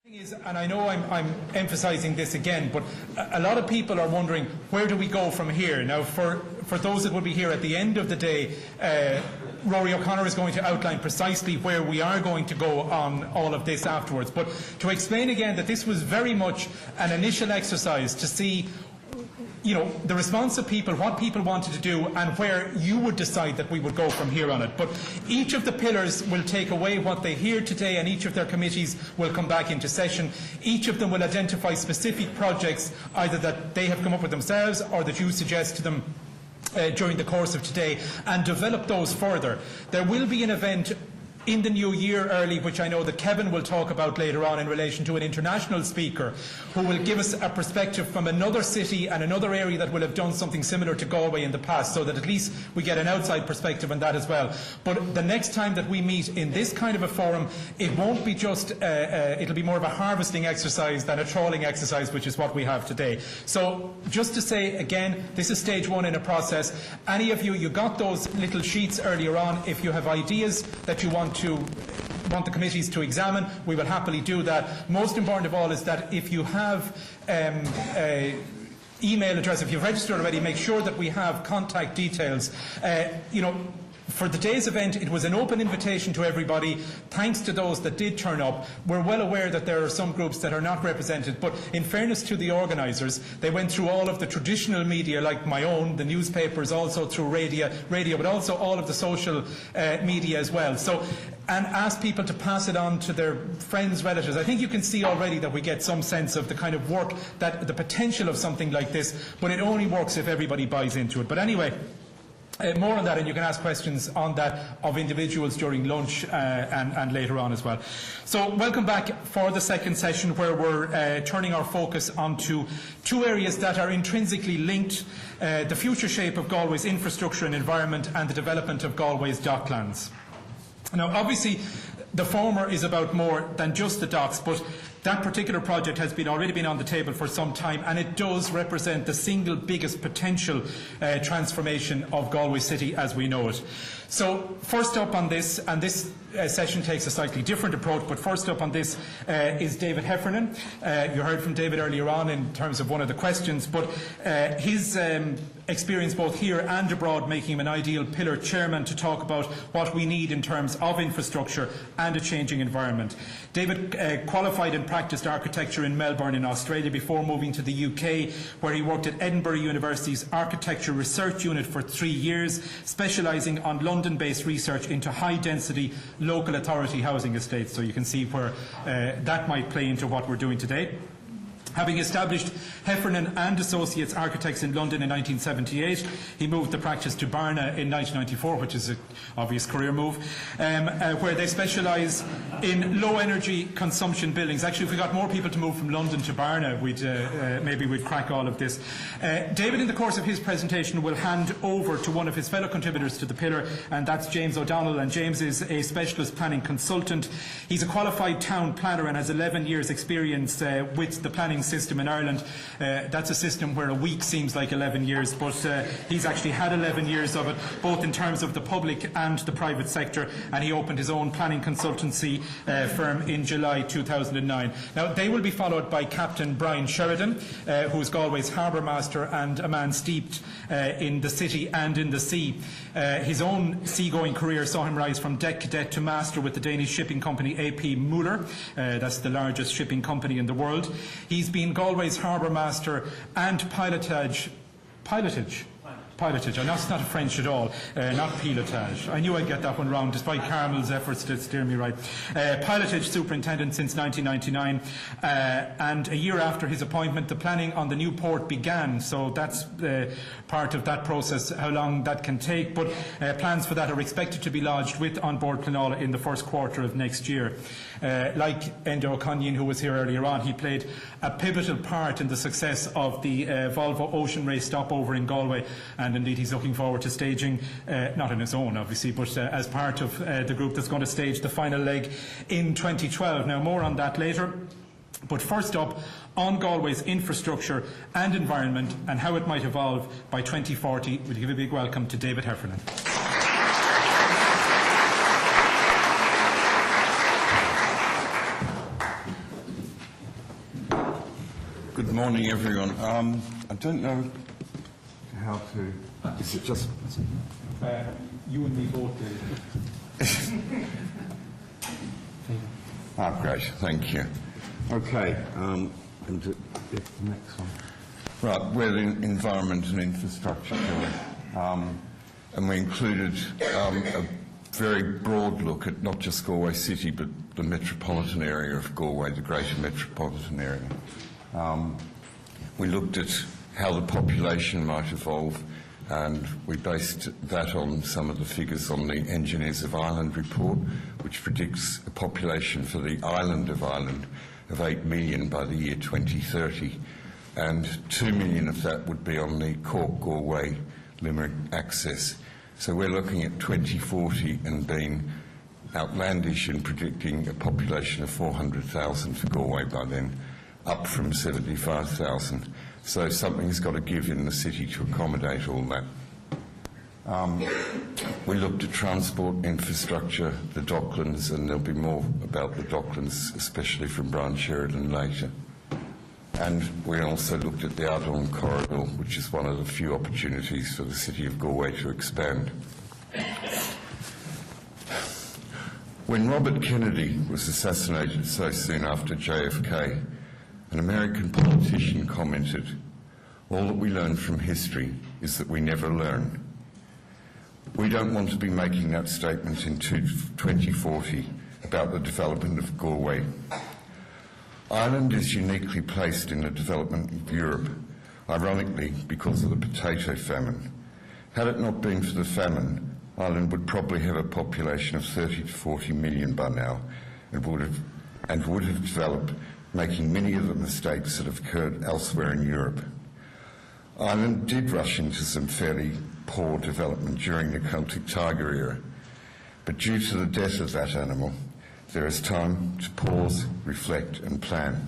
And I know I'm emphasising this again, but a lot of people are wondering, where do we go from here? Now, for those that will be here at the end of the day, Rory O'Connor is going to outline precisely where we are going to go on all of this afterwards. But to explain again that this was very much an initial exercise to see, you know, the response of people, what people wanted to do, and where you would decide that we would go from here on it. But each of the pillars will take away what they hear today, and each of their committees will come back into session. Each of them will identify specific projects, either that they have come up with themselves or that you suggest to them during the course of today, and develop those further. There will be an event in the new year early, which I know that Kevin will talk about later on, in relation to an international speaker who will give us a perspective from another city and another area that will have done something similar to Galway in the past, so that at least we get an outside perspective on that as well. But the next time that we meet in this kind of a forum, it won't be just, it'll be more of a harvesting exercise than a trawling exercise, which is what we have today. So just to say again, this is stage one in a process. Any of you got those little sheets earlier on. If you have ideas that you want the committees to examine, we will happily do that. Most important of all is that if you have email address, if you've registered already, make sure that we have contact details. For the day's event, it was an open invitation to everybody. Thanks to those that did turn up. We're well aware that there are some groups that are not represented, but in fairness to the organisers, they went through all of the traditional media, like my own, the newspapers, also through radio, but also all of the social media as well. So, and ask people to pass it on to their friends, relatives. I think you can see already that we get some sense of the kind of work, that the potential of something like this, but it only works if everybody buys into it. But anyway, more on that, and you can ask questions on that of individuals during lunch and later on as well. So welcome back for the second session, where we're turning our focus onto two areas that are intrinsically linked: the future shape of Galway's infrastructure and environment, and the development of Galway's docklands. Now, obviously, the former is about more than just the docks, but that particular project has already been on the table for some time, and it does represent the single biggest potential transformation of Galway City as we know it. So first up on this, and this session takes a slightly different approach, but first up on this is David Heffernan. You heard from David earlier on in terms of one of the questions, but his experience both here and abroad making him an ideal pillar chairman to talk about what we need in terms of infrastructure and a changing environment. David qualified and practiced architecture in Melbourne in Australia before moving to the UK, where he worked at Edinburgh University's Architecture Research Unit for 3 years, specialising on London-based research into high-density local authority housing estates. So you can see where that might play into what we're doing today. Having established Heffernan and Associates Architects in London in 1978, he moved the practice to Barna in 1994, which is an obvious career move, where they specialise in low-energy consumption buildings. Actually, if we got more people to move from London to Barna, maybe we'd crack all of this. David, in the course of his presentation, will hand over to one of his fellow contributors to the pillar, and that's James O'Donnell. And James is a specialist planning consultant. He's a qualified town planner and has 11 years' experience with the planning system in Ireland. That's a system where a week seems like 11 years, but he's actually had 11 years of it, both in terms of the public and the private sector, and he opened his own planning consultancy firm in July 2009. Now, they will be followed by Captain Brian Sheridan, who is Galway's harbour master and a man steeped in the city and in the sea. His own seagoing career saw him rise from deck cadet to master with the Danish shipping company AP Muller. That's the largest shipping company in the world. He's been Galway's harbour master and pilotage. I know it's not French at all, not pilotage. I knew I'd get that one wrong, despite Carmel's efforts to steer me right. Pilotage superintendent since 1999, and a year after his appointment, the planning on the new port began. So that's part of that process, how long that can take. But plans for that are expected to be lodged with On Board Pleanála in the first quarter of next year. Like Enda O'Connor, who was here earlier on, he played a pivotal part in the success of the Volvo Ocean Race stopover in Galway, and indeed he's looking forward to staging, not on his own obviously, but as part of the group that's going to stage the final leg in 2012. Now, more on that later. But first up, on Galway's infrastructure and environment and how it might evolve by 2040, we'll give a big welcome to David Heffernan. Good morning, everyone. I don't know how to... Is it just... You and me both, Oh, great. Thank you. Okay. And the next one. Right, we're the Environment and Infrastructure Pillar. And we included a very broad look at not just Galway City, but the metropolitan area of Galway, the greater metropolitan area. We looked at how the population might evolve, and we based that on some of the figures on the Engineers of Ireland report, which predicts a population for the island of Ireland of 8 million by the year 2030, and 2 million of that would be on the Cork, Galway, Limerick axis. So we're looking at 2040 and being outlandish in predicting a population of 400,000 for Galway by then, up from 75,000. So something's got to give in the city to accommodate all that. We looked at transport infrastructure, the Docklands, and there'll be more about the Docklands, especially from Brian Sheridan later. And we also looked at the Ardon Corridor, which is one of the few opportunities for the city of Galway to expand. When Robert Kennedy was assassinated so soon after JFK, an American politician commented, "All that we learn from history is that we never learn." We don't want to be making that statement in 2040 about the development of Galway. Ireland is uniquely placed in the development of Europe, ironically because of the potato famine. Had it not been for the famine, Ireland would probably have a population of 30 to 40 million by now and would have developed, making many of the mistakes that have occurred elsewhere in Europe. Ireland did rush into some fairly poor development during the Celtic Tiger era, but due to the death of that animal, there is time to pause, reflect and plan.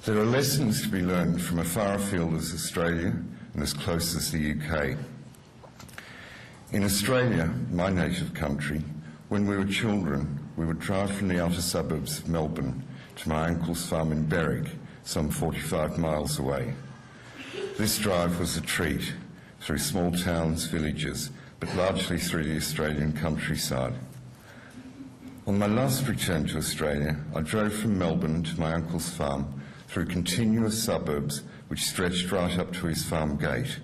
There are lessons to be learned from as far afield as Australia and as close as the UK. In Australia, my native country, when we were children, we would drive from the outer suburbs of Melbourne to my uncle's farm in Berwick, some 45 miles away. This drive was a treat, through small towns, villages, but largely through the Australian countryside. On my last return to Australia, I drove from Melbourne to my uncle's farm through continuous suburbs which stretched right up to his farm gate.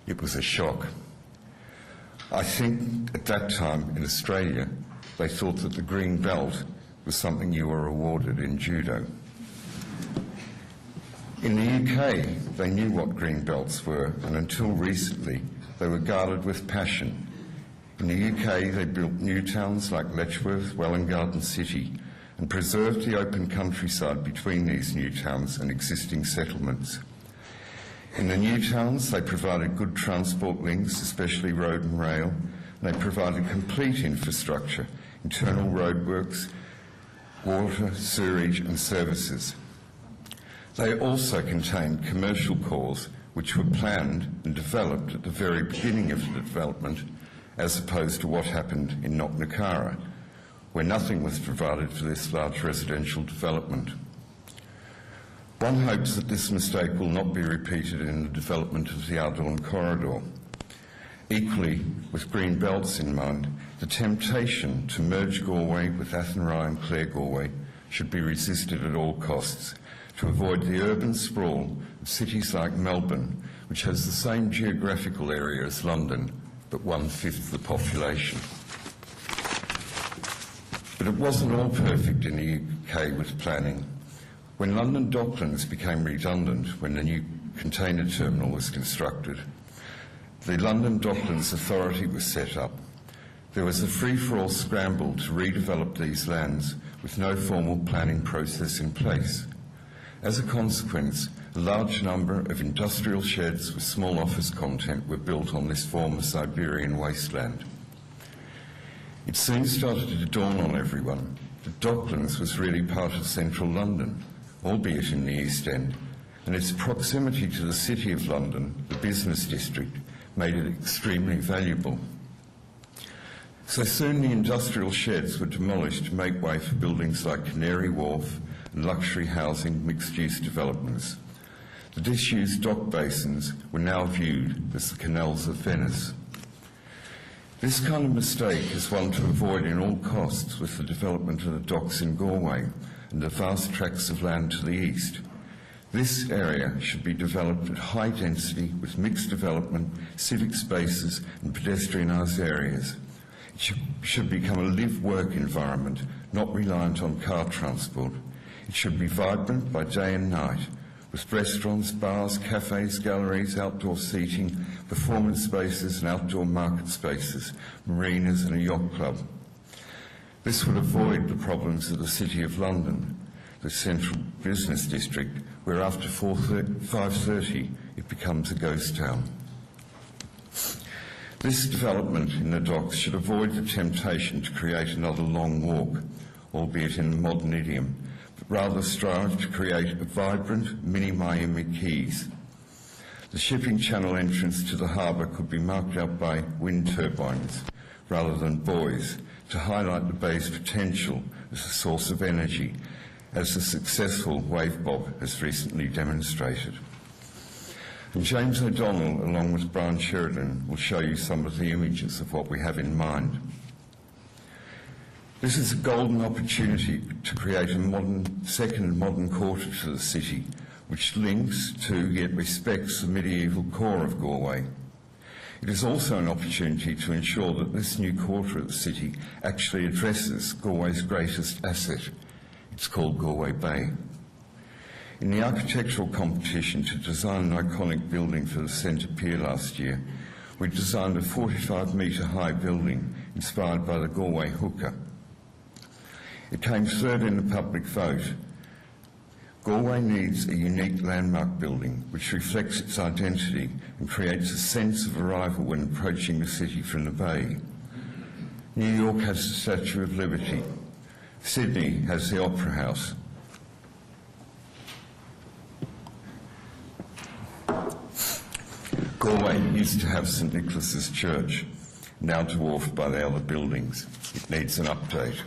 It was a shock. I think at that time in Australia, they thought that the green belt was something you were awarded in judo. In the UK, they knew what green belts were, and until recently, they were guarded with passion. In the UK, they built new towns like Letchworth, Welwyn Garden City, and preserved the open countryside between these new towns and existing settlements. In the new towns, they provided good transport links, especially road and rail, and they provided complete infrastructure, internal roadworks, water, sewerage and services. They also contained commercial cores which were planned and developed at the very beginning of the development, as opposed to what happened in Knocknacarra, where nothing was provided for this large residential development. One hopes that this mistake will not be repeated in the development of the Ardon Corridor. Equally, with green belts in mind, the temptation to merge Galway with Athenry and Clare Galway should be resisted at all costs to avoid the urban sprawl of cities like Melbourne, which has the same geographical area as London, but 1/5 the population. But it wasn't all perfect in the UK with planning. When London Docklands became redundant when the new container terminal was constructed, the London Docklands Authority was set up. There was a free-for-all scramble to redevelop these lands with no formal planning process in place. As a consequence, a large number of industrial sheds with small office content were built on this former Siberian wasteland. It soon started to dawn on everyone that Docklands was really part of central London, albeit in the East End, and its proximity to the City of London, the business district, made it extremely valuable. So soon the industrial sheds were demolished to make way for buildings like Canary Wharf and luxury housing mixed-use developments. The disused dock basins were now viewed as the canals of Venice. This kind of mistake is one to avoid in all costs with the development of the docks in Galway and the vast tracts of land to the east. This area should be developed at high density with mixed development, civic spaces and pedestrianised areas. It should become a live-work environment, not reliant on car transport. It should be vibrant by day and night, with restaurants, bars, cafes, galleries, outdoor seating, performance spaces and outdoor market spaces, marinas and a yacht club. This would avoid the problems of the City of London, the central business district, where after 5:30 it becomes a ghost town. This development in the docks should avoid the temptation to create another long walk, albeit in a modern idiom, but rather strive to create a vibrant mini-Miami Keys. The shipping channel entrance to the harbour could be marked out by wind turbines rather than buoys to highlight the bay's potential as a source of energy, as the successful wave bob has recently demonstrated. And James O'Donnell, along with Brian Sheridan, will show you some of the images of what we have in mind. This is a golden opportunity to create a second modern quarter to the city, which links to yet respects the medieval core of Galway. It is also an opportunity to ensure that this new quarter of the city actually addresses Galway's greatest asset. It's called Galway Bay. In the architectural competition to design an iconic building for the Centre Pier last year, we designed a 45-metre high building inspired by the Galway hookah. It came third in the public vote. Galway needs a unique landmark building which reflects its identity and creates a sense of arrival when approaching the city from the bay. New York has the Statue of Liberty. Sydney has the Opera House. Galway used to have St Nicholas's Church, now dwarfed by the other buildings. It needs an update.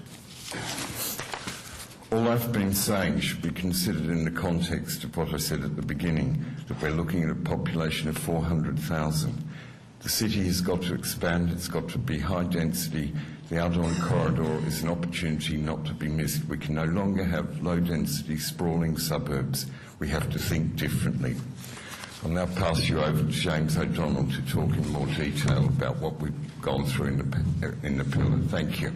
All I've been saying should be considered in the context of what I said at the beginning, that we're looking at a population of 400,000. The city has got to expand, it's got to be high density. The Ardon corridor is an opportunity not to be missed. We can no longer have low density, sprawling suburbs. We have to think differently. I'll now pass you over to James O'Donnell to talk in more detail about what we've gone through in the pillar. Thank you.